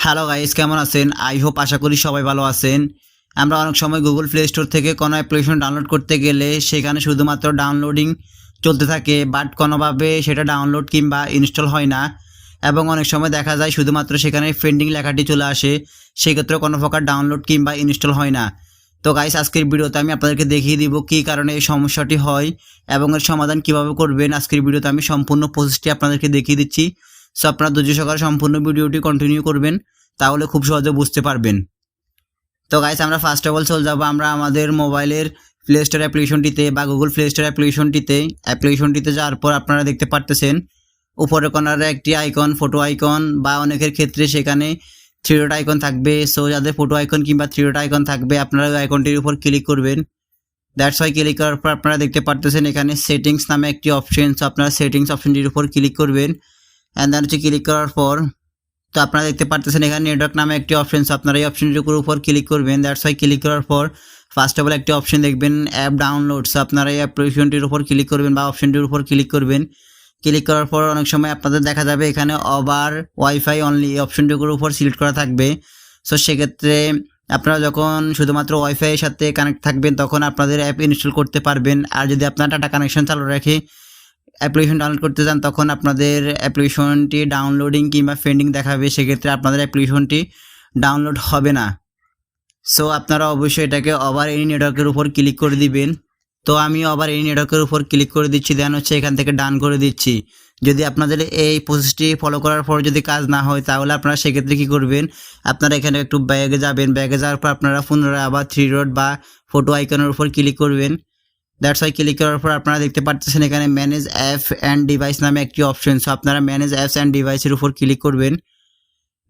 Hello guys, কেমন আছেন? I hope আশা করি সবাই ভালো আছেন। আমরা অনেক সময় গুগল প্লে স্টোর থেকে কোনো অ্যাপ্লিকেশন ডাউনলোড করতে গেলে সেখানে শুধুমাত্র ডাউনলোডিং চলতে থাকে, বাট কোনোভাবে সেটা ডাউনলোড কিংবা ইনস্টল হয় না। এবং অনেক সময় দেখা যায় শুধুমাত্র সেখানে পেন্ডিং লেখাটি চলে আসে, সেক্ষেত্রে কোনো প্রকার ডাউনলোড কিংবা ইনস্টল হয় না। তো গাইস, আজকের ভিডিওতে আমি আপনাদেরকে দেখিয়ে দিব কী কারণে এই সমস্যাটি হয় এবং এর সমাধান কীভাবে করবেন। আজকের ভিডিওতে আমি সম্পূর্ণ প্রসেসটি আপনাদেরকে দেখিয়ে দিচ্ছি। সো আপনারা ধৈর্য সহকারে সম্পূর্ণ ভিডিওটি কন্টিনিউ করবেন, তাহলে খুব সহজে বুঝতে পারবেন। তো গাইস, আমরা ফার্স্ট অফ অল চলে যাবো আমরা আমাদের মোবাইলের প্লে স্টোর অ্যাপ্লিকেশনটিতে বা গুগল প্লে স্টোর অ্যাপ্লিকেশনটিতে যাওয়ার পর আপনারা দেখতে পারতেছেন উপরে কর্নারে একটি আইকন, ফটো আইকন, বা অনেকের ক্ষেত্রে সেখানে থ্রি ডট আইকন থাকবে। সো যাদের ফটো আইকন কিংবা থ্রি ডট আইকন থাকবে আপনারা ওই আইকনটির উপর ক্লিক করবেন। দ্যাটস ওয়াই ক্লিক করার পর আপনারা দেখতে পারতেছেন এখানে সেটিংস নামে একটি অপশন। সো আপনারা সেটিংস অপশনটির উপর ক্লিক করবেন। অ্যান্ড দেন ক্লিক করার পর তো আপনারা দেখতে পারতেছেন এখানে নেটওয়ার্ক নামে একটি অপশন। আপনারা এই অপশনটির উপর ক্লিক করবেন। দ্যাটস ওয়াই ক্লিক করার পর ফার্স্ট অফ অল একটি অপশন দেখবেন অ্যাপ ডাউনলোডস। আপনারা এই অ্যাপ্লিকেশনটির উপর ক্লিক করবেন বা অপশনটির উপর ক্লিক করবেন। ক্লিক করার পর অনেক সময় আপনাদের দেখা যাবে এখানে ওভার ওয়াইফাই অনলি এই অপশনটির উপর সিলেক্ট করা থাকবে। সো সেক্ষেত্রে আপনারা যখন শুধুমাত্র ওয়াইফাইয়ের সাথে কানেক্ট থাকবেন তখন আপনাদের অ্যাপ ইনস্টল করতে পারবেন। আর যদি আপনারা ডাটা কানেকশন চালু রেখে অ্যাপ্লিকেশন ডাউনলোড করতে চান তখন আপনাদের অ্যাপ্লিকেশনটি ডাউনলোডিং কিংবা পেন্ডিং দেখাবে, সেক্ষেত্রে আপনাদের অ্যাপ্লিকেশনটি ডাউনলোড হবে না। সো আপনারা অবশ্যই এটাকে ওভার এনি নেটওয়ার্কের উপর ক্লিক করে দিবেন। তো আমি ওভার এনি নেটওয়ার্কের উপর ক্লিক করে দিচ্ছি, দেন হচ্ছে এখান থেকে ডান করে দিচ্ছি। যদি আপনাদের এই প্রসেসটি ফলো করার পর যদি কাজ না হয় তাহলে আপনারা সেক্ষেত্রে কী করবেন, আপনারা এখানে একটু ব্যাগে যাবেন। ব্যাগে যাওয়ার পর আপনারা পুনরায় আবার থ্রি ডট বা ফটো আইকনের উপর ক্লিক করবেন। দ্যাটস ওয়াই ক্লিক করার পর আপনারা দেখতে পাচ্ছেন এখানে ম্যানেজ অ্যাপ অ্যান্ড ডিভাইস নামে একটি অপশন। সো আপনারা ম্যানেজ অ্যাপস অ্যান্ড ডিভাইসের উপর ক্লিক করবেন।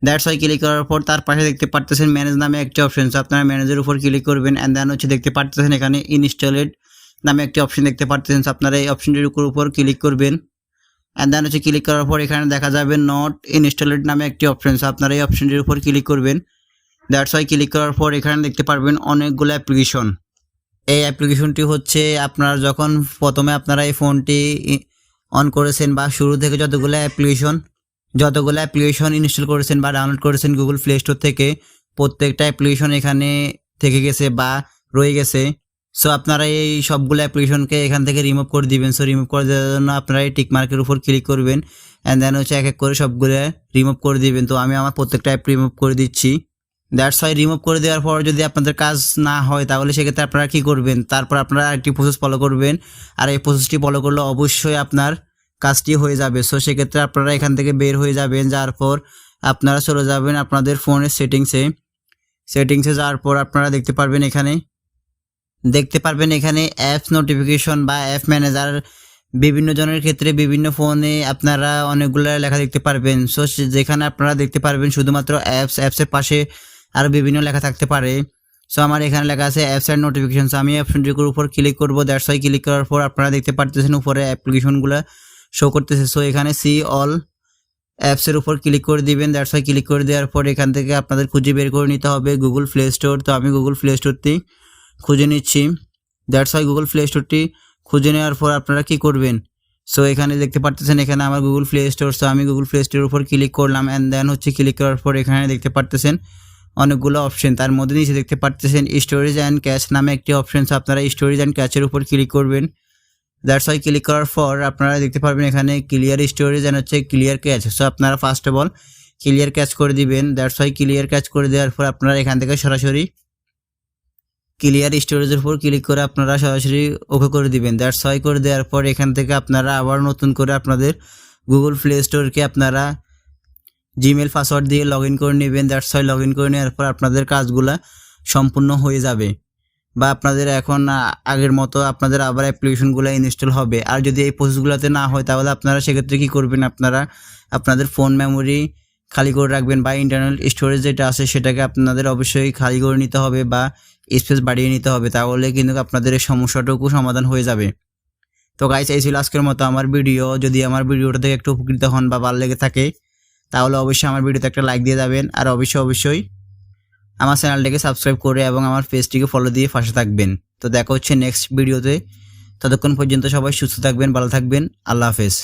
দ্যাটস ওয়াই ক্লিক করার পর তার পাশে দেখতে পাচ্ছেন ম্যানেজ নামে একটি অপশন। সো আপনারা ম্যানেজের উপর ক্লিক করবেন। অ্যান্ড দেন হচ্ছে দেখতে পাচ্ছেন এখানে ইনস্টলেড নামে একটি অপশন দেখতে পাচ্ছেন। সো আপনারা এই অপশনটির উপর ক্লিক করবেন। অ্যান্ড দেন হচ্ছে ক্লিক করার পর এখানে দেখা যাবে নট ইনস্টলেড নামে একটি অপশন। সো আপনারা এই অপশনটির উপর ক্লিক করবেন। দ্যাটস ওয়াই ক্লিক করার পর এখানে দেখতে পারবেন অনেকগুলো অ্যাপ্লিকেশন। এই অ্যাপ্লিকেশনটি হচ্ছে আপনারা যখন প্রথমে আপনারা এই ফোনটি অন করেছেন বা শুরু থেকে যতগুলো অ্যাপ্লিকেশন ইনস্টল করেছেন বা ডাউনলোড করেছেন গুগল প্লে স্টোর থেকে, প্রত্যেকটা অ্যাপ্লিকেশন এখানে থেকে গেছে বা রয়ে গেছে। সো আপনারা এই সবগুলো অ্যাপ্লিকেশনকে এখান থেকে রিমুভ করে দিবেন। সো রিমুভ করে দেওয়ার জন্য আপনারা এই টিক মার্কের উপর ক্লিক করবেন। অ্যান্ড দেন হচ্ছে এক এক করে সবগুলো রিমুভ করে দিবেন। তো আমি আমার প্রত্যেকটা অ্যাপ রিমুভ করে দিচ্ছি। দ্যাটস ওয়াই রিমুভ করে দেওয়ার পর যদি আপনাদের কাজ না হয় তাহলে সেক্ষেত্রে আপনারা কী করবেন, তারপর আপনারা একটি প্রসেস ফলো করবেন। আর এই প্রসেসটি ফলো করলে অবশ্যই আপনার কাজটি হয়ে যাবে। সো সেক্ষেত্রে আপনারা এখান থেকে বের হয়ে যাবেন। যাওয়ার পর আপনারা চলে যাবেন আপনাদের ফোনের সেটিংসে যাওয়ার পর আপনারা দেখতে পারবেন এখানে অ্যাপস নোটিফিকেশন বা অ্যাপ ম্যানেজার। বিভিন্ন জনের ক্ষেত্রে বিভিন্ন ফোনে আপনারা অনেকগুলো লেখা দেখতে পারবেন। সো যেখানে আপনারা দেখতে পারবেন শুধুমাত্র অ্যাপসের পাশে আরও বিভিন্ন লেখা থাকতে পারে। সো আমার এখানে লেখা আছে অ্যাপস অ্যান্ড নোটিফিকেশন। আমি অপশনটির উপর ক্লিক করব। দ্যাটস ওয়াই ক্লিক করার পর আপনারা দেখতে পারতেছেন উপরে অ্যাপ্লিকেশনগুলো শো করতেছে। সো এখানে সি অল অ্যাপসের উপর ক্লিক করে দিবেন। দ্যাটস ওয়াই ক্লিক করে দেওয়ার পর এখান থেকে আপনাদের খুঁজে বের করে নিতে হবে গুগল প্লে স্টোর। তো আমি গুগল প্লে স্টোরটি খুঁজে নিচ্ছি। দ্যাটস ওয়াই গুগল প্লে স্টোরটি খুঁজে নেওয়ার পর আপনারা কী করবেন, সো এখানে দেখতে পাচ্ছেন এখানে আমার গুগল প্লে স্টোর। সো আমি গুগল প্লে স্টোরের উপর ক্লিক করলাম। অ্যান্ড দেন হচ্ছে ক্লিক করার পর এখানে দেখতে পাচ্ছেন অনেকগুলো অপশন। তার মধ্যে নিচে দেখতে পাচ্ছেন স্টোরেজ অ্যান্ড ক্যাশ নামে একটি অপশন। সো আপনারা স্টোরেজ অ্যান্ড ক্যাশের উপর ক্লিক করবেন। দ্যাটস ওয়াই ক্লিক করার পর আপনারা দেখতে পারবেন এখানে ক্লিয়ার স্টোরেজ অ্যান্ড হচ্ছে ক্লিয়ার ক্যাশ। সো আপনারা first of all clear cash করে দিবেন। দ্যাটস ওয়াই ক্লিয়ার ক্যাশ করে দেওয়ার পর আপনারা এখান থেকে সরাসরি ক্লিয়ার স্টোরেজের উপর ক্লিক করে আপনারা সরাসরি ওকে করে দিবেন। দ্যাটস ওয়াই করে দেওয়ার পর এখান থেকে আপনারা আবার নতুন করে আপনাদের গুগল প্লে স্টোরকে আপনারা জিমেল পাসওয়ার্ড দিয়ে লগ ইন করে নেবেন। দ্যাটস ওয়াই লগ ইন করে নেওয়ার পর আপনাদের কাজগুলো সম্পূর্ণ হয়ে যাবে বা আপনাদের এখন আগের মতো আপনাদের আবার অ্যাপ্লিকেশনগুলো ইনস্টল হবে। আর যদি এই প্রসেসগুলোতে না হয় তাহলে আপনারা সেক্ষেত্রে কী করবেন, আপনারা আপনাদের ফোন মেমোরি খালি করে রাখবেন বা ইন্টারনাল স্টোরেজ যেটা আছে সেটাকে আপনাদের অবশ্যই খালি করে নিতে হবে বা স্পেস বাড়িয়ে নিতে হবে, তাহলে কিন্তু আপনাদের এই সমস্যাটুকু সমাধান হয়ে যাবে। তো গাইস, এই ছিল আজকের মতো আমার ভিডিও। যদি আমার ভিডিওটা থেকে একটু উপকৃত হন বা ভালো লেগে থাকে তাহলে অবশ্যই আমার ভিডিওতে একটা লাইক দিয়ে যাবেন। আর অবশ্যই আমার চ্যানেলটাকে সাবস্ক্রাইব করে এবং আমার পেজটিকে ফলো দিয়ে পাশে থাকবেন। তো দেখা হচ্ছে নেক্সট ভিডিওতে। ততক্ষণ পর্যন্ত সবাই সুস্থ থাকবেন, ভালো থাকবেন। আল্লাহ হাফেজ।